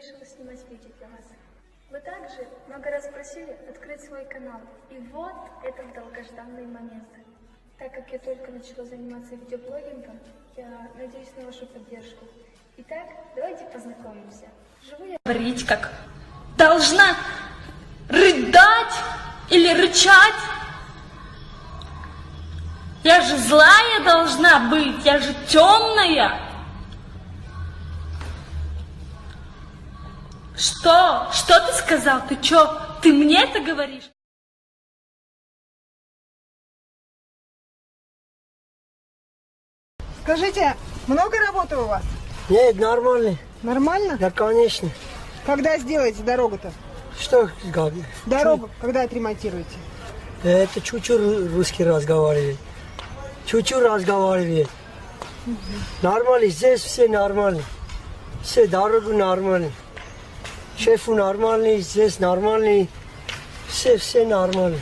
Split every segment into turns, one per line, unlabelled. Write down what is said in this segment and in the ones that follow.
решила снимать видео для вас. Вы также много раз просили открыть свой канал. И вот этот долгожданный момент. Так как я только начала заниматься видеоблогингом, я надеюсь на вашу поддержку. Итак, давайте познакомимся. Живу я...
Говорить как должна рыдать или рычать. Я же злая должна быть, я же темная. Что? Что ты сказал? Ты чё? Ты мне это говоришь?
Скажите, много работы у вас?
Нет, нормально.
Нормально?
Да, конечно.
Когда сделаете дорогу-то?
Что, как?
Дорогу, когда отремонтируете?
Это чуть-чуть русский разговаривает. Чуть-чуть разговаривает. Нормально, здесь все нормально. Все дорогу нормально. Шефу нормальный, здесь нормальный. Все нормально.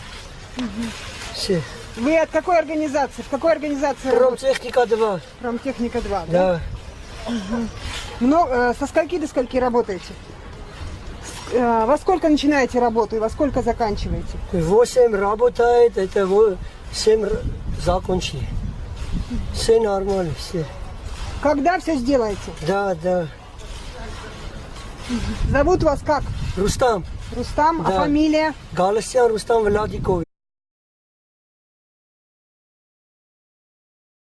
Все.
Вы от какой организации? В какой организации работаете?
Промтехника 2.
Промтехника 2, да?
Да.
Со скольки до скольки работаете? Во сколько начинаете работу и во сколько заканчиваете?
8 работает, это 7 закончили. Все нормально, все.
Когда все сделаете?
Да, да.
Зовут вас как?
Рустам.
Рустам, а
Да.
фамилия?
Галастян Рустам Владикович.